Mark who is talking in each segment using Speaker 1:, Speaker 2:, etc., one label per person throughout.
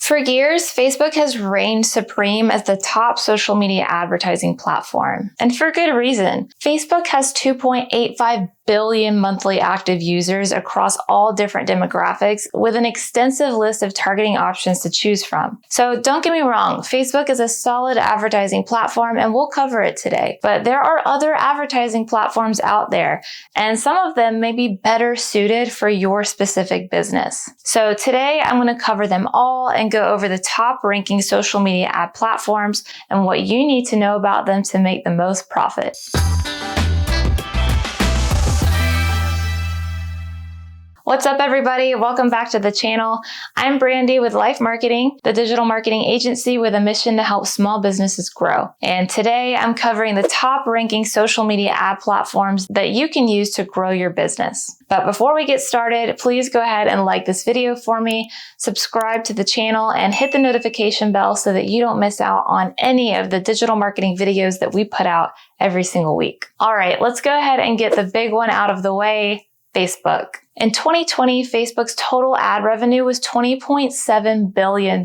Speaker 1: For years, Facebook has reigned supreme as the top social media advertising platform. And for good reason. Facebook has 2.85 billion monthly active users across all different demographics with an extensive list of targeting options to choose from. So don't get me wrong, Facebook is a solid advertising platform and we'll cover it today. But there are other advertising platforms out there and some of them may be better suited for your specific business. So today I'm going to cover them all and go over the top ranking social media ad platforms and what you need to know about them to make the most profit. What's up, everybody? Welcome back to the channel. I'm Brandy with LYFE Marketing, the digital marketing agency with a mission to help small businesses grow. And today I'm covering the top ranking social media ad platforms that you can use to grow your business. But before we get started, please go ahead and like this video for me, subscribe to the channel, and hit the notification bell so that you don't miss out on any of the digital marketing videos that we put out every single week. All right, let's go ahead and get the big one out of the way, Facebook. In 2020, Facebook's total ad revenue was $20.7 billion.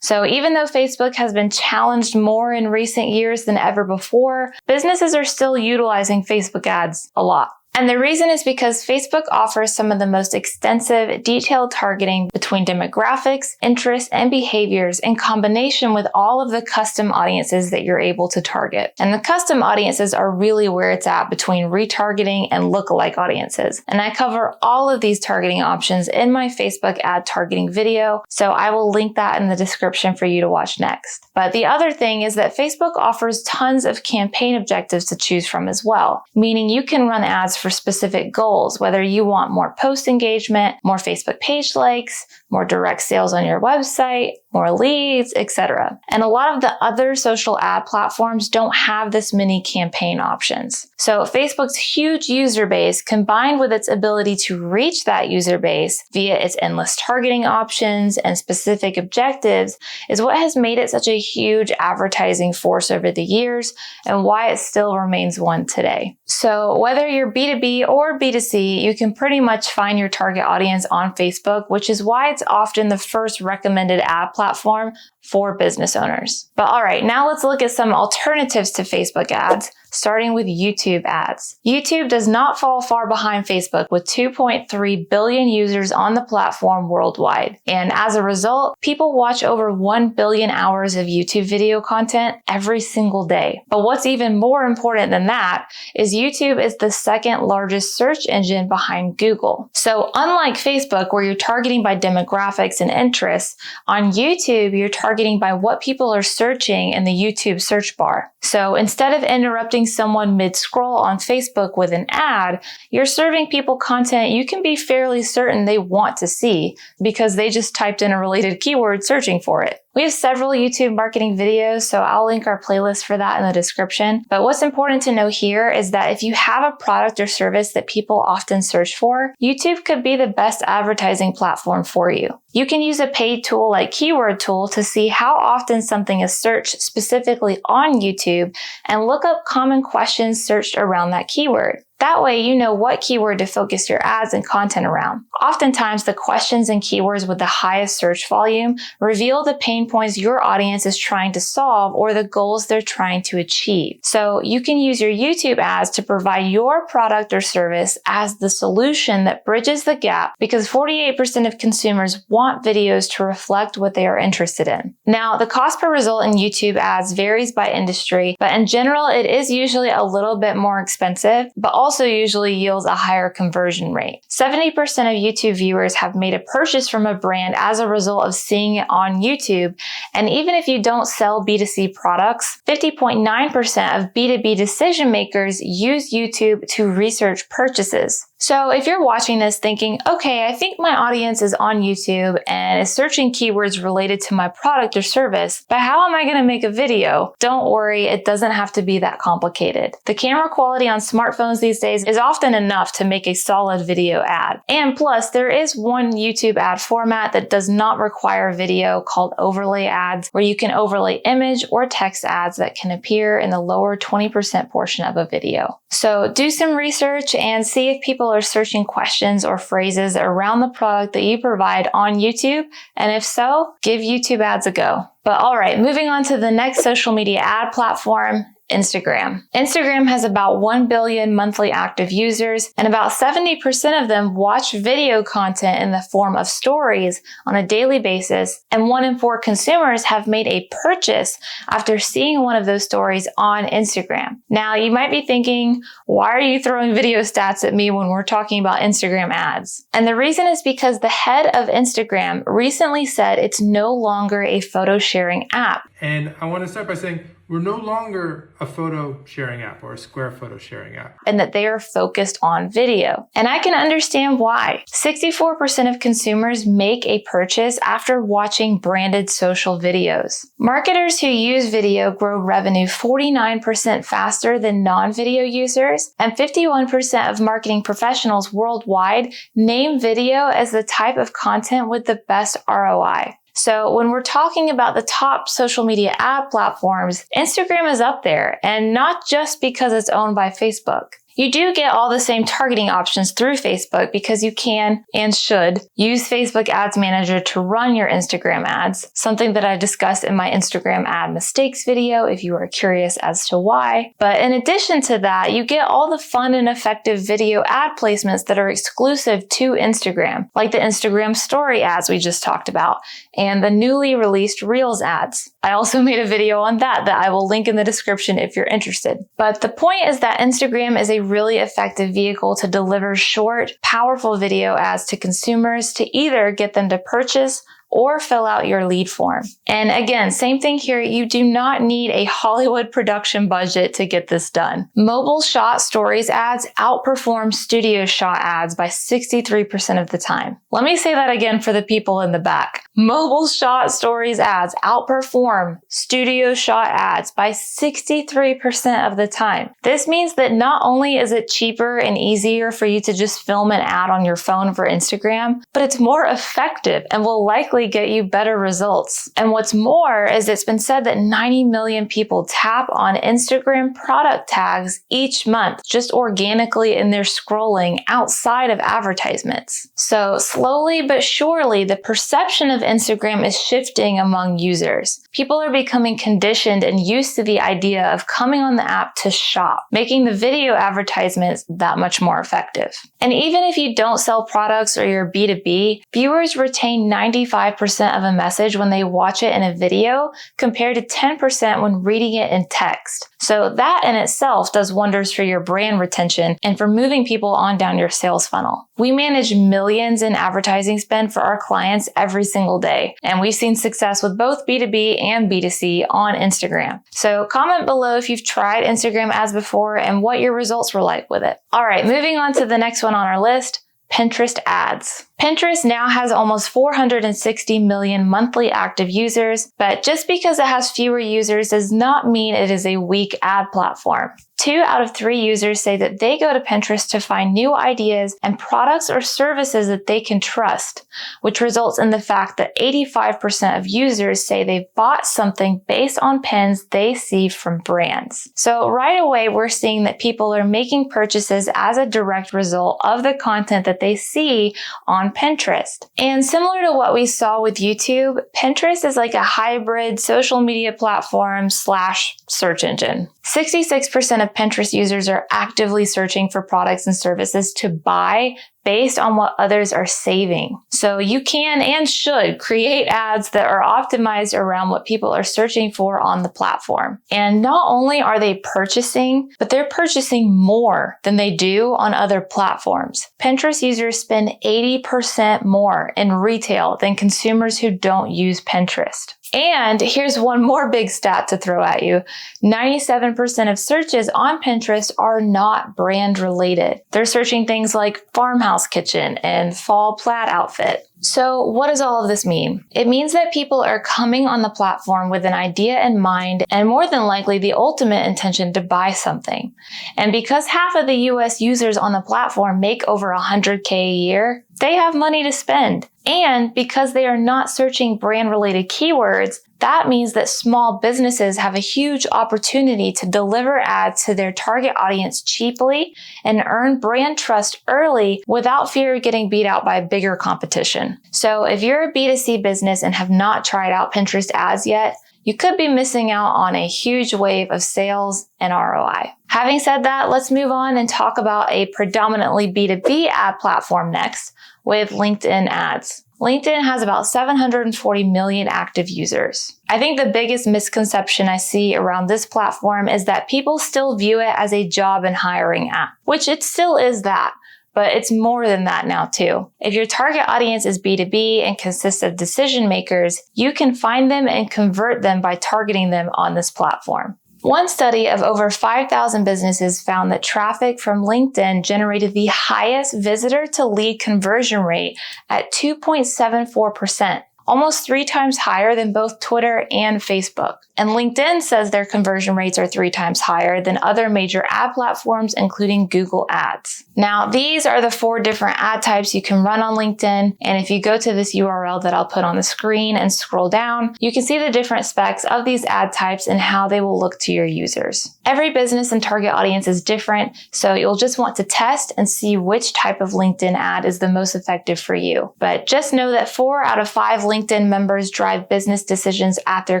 Speaker 1: So even though Facebook has been challenged more in recent years than ever before, businesses are still utilizing Facebook ads a lot. And the reason is because Facebook offers some of the most extensive, detailed targeting between demographics, interests, and behaviors in combination with all of the custom audiences that you're able to target. And the custom audiences are really where it's at between retargeting and lookalike audiences. And I cover all of these targeting options in my Facebook ad targeting video, so I will link that in the description for you to watch next. But the other thing is that Facebook offers tons of campaign objectives to choose from as well, meaning you can run ads for specific goals, whether you want more post engagement, more Facebook page likes, more direct sales on your website, more leads, etc. And a lot of the other social ad platforms don't have this many campaign options. So Facebook's huge user base combined with its ability to reach that user base via its endless targeting options and specific objectives is what has made it such a huge advertising force over the years and why it still remains one today. So whether you're B2B or B2C, you can pretty much find your target audience on Facebook, which is why it's often the first recommended ad platform for business owners. But all right, now let's look at some alternatives to Facebook ads, starting with YouTube ads. YouTube does not fall far behind Facebook with 2.3 billion users on the platform worldwide. And as a result, people watch over 1 billion hours of YouTube video content every single day. But what's even more important than that is YouTube is the second largest search engine behind Google. So unlike Facebook, where you're targeting by demographics and interests, on YouTube, you're targeting by what people are searching in the YouTube search bar. So instead of interrupting someone mid-scroll on Facebook with an ad, you're serving people content you can be fairly certain they want to see because they just typed in a related keyword searching for it. We have several YouTube marketing videos, so I'll link our playlist for that in the description. But what's important to know here is that if you have a product or service that people often search for, YouTube could be the best advertising platform for you. You can use a paid tool like Keyword Tool to see how often something is searched specifically on YouTube and look up common questions searched around that keyword. That way, you know what keyword to focus your ads and content around. Oftentimes, the questions and keywords with the highest search volume reveal the pain points your audience is trying to solve or the goals they're trying to achieve. So you can use your YouTube ads to provide your product or service as the solution that bridges the gap because 48% of consumers want videos to reflect what they are interested in. Now, the cost per result in YouTube ads varies by industry, but in general, it is usually a little bit more expensive, but also usually yields a higher conversion rate. 70% of YouTube viewers have made a purchase from a brand as a result of seeing it on YouTube. And even if you don't sell B2C products, 50.9% of B2B decision makers use YouTube to research purchases. So if you're watching this thinking, okay, I think my audience is on YouTube and is searching keywords related to my product or service, but how am I going to make a video? Don't worry, it doesn't have to be that complicated. The camera quality on smartphones these days is often enough to make a solid video ad. And plus, there is one YouTube ad format that does not require video called overlay ads, where you can overlay image or text ads that can appear in the lower 20% portion of a video. So do some research and see if people people are searching questions or phrases around the product that you provide on YouTube? And if so, give YouTube ads a go. But all right, moving on to the next social media ad platform, Instagram. Instagram has about 1 billion monthly active users, and about 70% of them watch video content in the form of stories on a daily basis, and 1 in 4 consumers have made a purchase after seeing one of those stories on Instagram. Now, you might be thinking, why are you throwing video stats at me when we're talking about Instagram ads? And the reason is because the head of Instagram recently said it's no longer a photo sharing app.
Speaker 2: And I want to start by saying we're no longer a photo sharing app or a Square photo sharing app.
Speaker 1: And that they are focused on video. And I can understand why. 64% of consumers make a purchase after watching branded social videos. Marketers who use video grow revenue 49% faster than non-video users, and 51% of marketing professionals worldwide name video as the type of content with the best ROI. So when we're talking about the top social media ad platforms, Instagram is up there, and not just because it's owned by Facebook. You do get all the same targeting options through Facebook because you can and should use Facebook Ads Manager to run your Instagram ads, something that I discussed in my Instagram ad mistakes video if you are curious as to why. But in addition to that, you get all the fun and effective video ad placements that are exclusive to Instagram, like the Instagram story ads we just talked about, and the newly released Reels ads. I also made a video on that I will link in the description if you're interested. But the point is that Instagram is a really effective vehicle to deliver short, powerful video ads to consumers to either get them to purchase or fill out your lead form. And again, same thing here, you do not need a Hollywood production budget to get this done. Mobile shot stories ads outperform studio shot ads by 63% of the time. Let me say that again for the people in the back. Mobile shot stories ads outperform studio shot ads by 63% of the time. This means that not only is it cheaper and easier for you to just film an ad on your phone for Instagram, but it's more effective and will likely get you better results. And what's more is it's been said that 90 million people tap on Instagram product tags each month just organically in their scrolling outside of advertisements. So slowly but surely, the perception of Instagram is shifting among users. People are becoming conditioned and used to the idea of coming on the app to shop, making the video advertisements that much more effective. And even if you don't sell products or you're B2B, viewers retain 95% of a message when they watch it in a video compared to 10% when reading it in text. So that in itself does wonders for your brand retention and for moving people on down your sales funnel. We manage millions in advertising spend for our clients every single day, and we've seen success with both B2B and B2C on Instagram. So comment below if you've tried Instagram ads before and what your results were like with it. All right, moving on to the next one on our list, Pinterest ads. Pinterest now has almost 460 million monthly active users, but just because it has fewer users does not mean it is a weak ad platform. 2 out of 3 users say that they go to Pinterest to find new ideas and products or services that they can trust, which results in the fact that 85% of users say they've bought something based on pins they see from brands. So right away, we're seeing that people are making purchases as a direct result of the content that they see on Pinterest. And similar to what we saw with YouTube, Pinterest is like a hybrid social media platform / search engine. 66% of Pinterest users are actively searching for products and services to buy based on what others are saving. So you can and should create ads that are optimized around what people are searching for on the platform. And not only are they purchasing, but they're purchasing more than they do on other platforms. Pinterest users spend 80% more in retail than consumers who don't use Pinterest. And here's one more big stat to throw at you. 97% of searches on Pinterest are not brand related. They're searching things like farmhouse kitchen and fall plaid outfit. So what does all of this mean? It means that people are coming on the platform with an idea in mind and more than likely the ultimate intention to buy something. And because half of the US users on the platform make over $100K a year, they have money to spend. And because they are not searching brand-related keywords, that means that small businesses have a huge opportunity to deliver ads to their target audience cheaply and earn brand trust early without fear of getting beat out by bigger competition. So if you're a B2C business and have not tried out Pinterest ads yet, you could be missing out on a huge wave of sales and ROI. Having said that, let's move on and talk about a predominantly B2B ad platform next with LinkedIn ads. LinkedIn has about 740 million active users. I think the biggest misconception I see around this platform is that people still view it as a job and hiring app, which it still is that. But it's more than that now too. If your target audience is B2B and consists of decision makers, you can find them and convert them by targeting them on this platform. One study of over 5,000 businesses found that traffic from LinkedIn generated the highest visitor to lead conversion rate at 2.74%. Almost 3 times higher than both Twitter and Facebook. And LinkedIn says their conversion rates are 3 times higher than other major ad platforms, including Google Ads. Now, these are the 4 different ad types you can run on LinkedIn. And if you go to this URL that I'll put on the screen and scroll down, you can see the different specs of these ad types and how they will look to your users. Every business and target audience is different, so you'll just want to test and see which type of LinkedIn ad is the most effective for you. But just know that 4 out of 5 LinkedIn members drive business decisions at their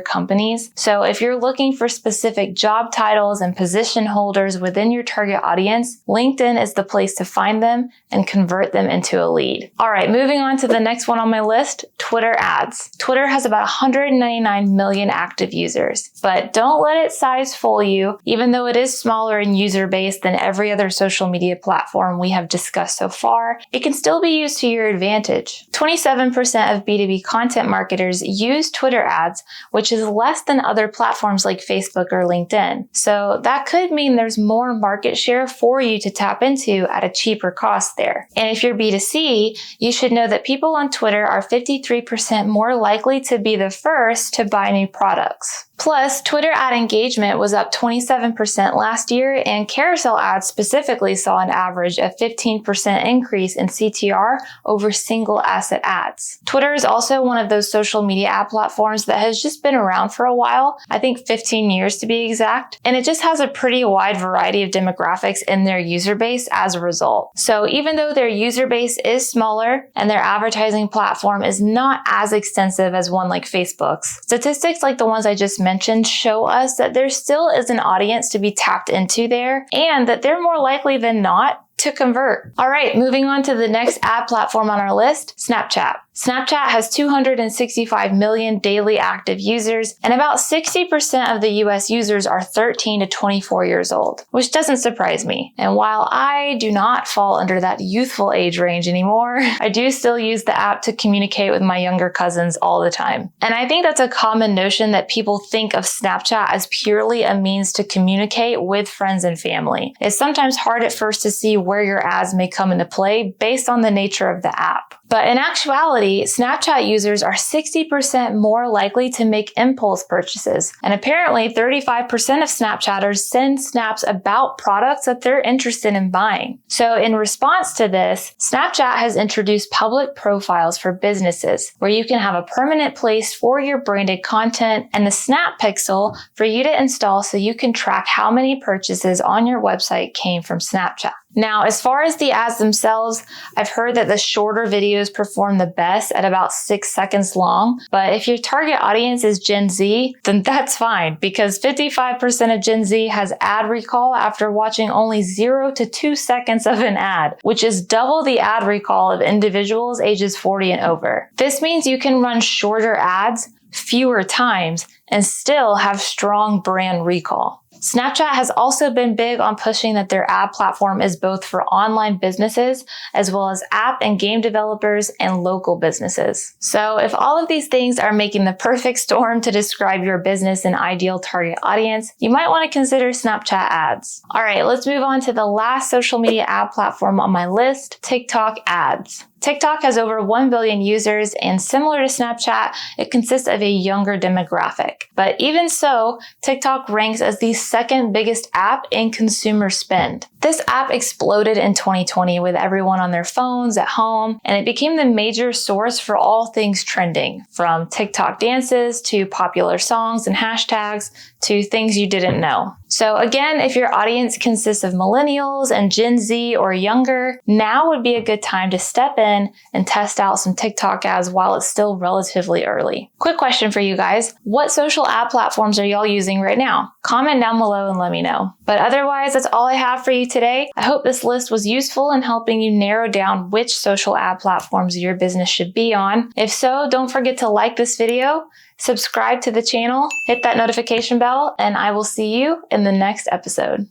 Speaker 1: companies. So if you're looking for specific job titles and position holders within your target audience, LinkedIn is the place to find them and convert them into a lead. All right, moving on to the next one on my list, Twitter ads. Twitter has about 199 million active users, but don't let its size fool you. Even though it is smaller in user base than every other social media platform we have discussed so far, it can still be used to your advantage. 27% of B2B content marketers use Twitter ads, which is less than other platforms like Facebook or LinkedIn. So that could mean there's more market share for you to tap into at a cheaper cost there. And if you're B2C, you should know that people on Twitter are 53% more likely to be the first to buy new products. Plus, Twitter ad engagement was up 27% last year, and carousel ads specifically saw an average of 15% increase in CTR over single asset ads. Twitter is also one of those social media ad platforms that has just been around for a while, I think 15 years to be exact, and it just has a pretty wide variety of demographics in their user base as a result. So even though their user base is smaller and their advertising platform is not as extensive as one like Facebook's, statistics like the ones I just mentioned show us that there still is an audience to be tapped into there and that they're more likely than not to convert. All right, moving on to the next ad platform on our list, Snapchat. Snapchat has 265 million daily active users, and about 60% of the US users are 13 to 24 years old, which doesn't surprise me. And while I do not fall under that youthful age range anymore, I do still use the app to communicate with my younger cousins all the time. And I think that's a common notion that people think of Snapchat as purely a means to communicate with friends and family. It's sometimes hard at first to see where your ads may come into play based on the nature of the app. But in actuality, Snapchat users are 60% more likely to make impulse purchases. And apparently 35% of Snapchatters send snaps about products that they're interested in buying. So in response to this, Snapchat has introduced public profiles for businesses where you can have a permanent place for your branded content and the Snap Pixel for you to install so you can track how many purchases on your website came from Snapchat. Now, as far as the ads themselves, I've heard that the shorter videos perform the best at about 6 seconds long. But if your target audience is Gen Z, then that's fine because 55% of Gen Z has ad recall after watching only 0 to 2 seconds of an ad, which is double the ad recall of individuals ages 40 and over. This means you can run shorter ads fewer times and still have strong brand recall. Snapchat has also been big on pushing that their ad platform is both for online businesses as well as app and game developers and local businesses. So if all of these things are making the perfect storm to describe your business and ideal target audience, you might want to consider Snapchat ads. All right, let's move on to the last social media ad platform on my list, TikTok ads. TikTok has over 1 billion users, and similar to Snapchat, it consists of a younger demographic. But even so, TikTok ranks as the second biggest app in consumer spend. This app exploded in 2020 with everyone on their phones at home, and it became the major source for all things trending, from TikTok dances to popular songs and hashtags to things you didn't know. So again, if your audience consists of millennials and Gen Z or younger, now would be a good time to step in and test out some TikTok ads while it's still relatively early. Quick question for you guys. What social ad platforms are y'all using right now? Comment down below and let me know. But otherwise, that's all I have for you today. I hope this list was useful in helping you narrow down which social ad platforms your business should be on. If so, don't forget to like this video, subscribe to the channel, hit that notification bell, and I will see you in the next episode.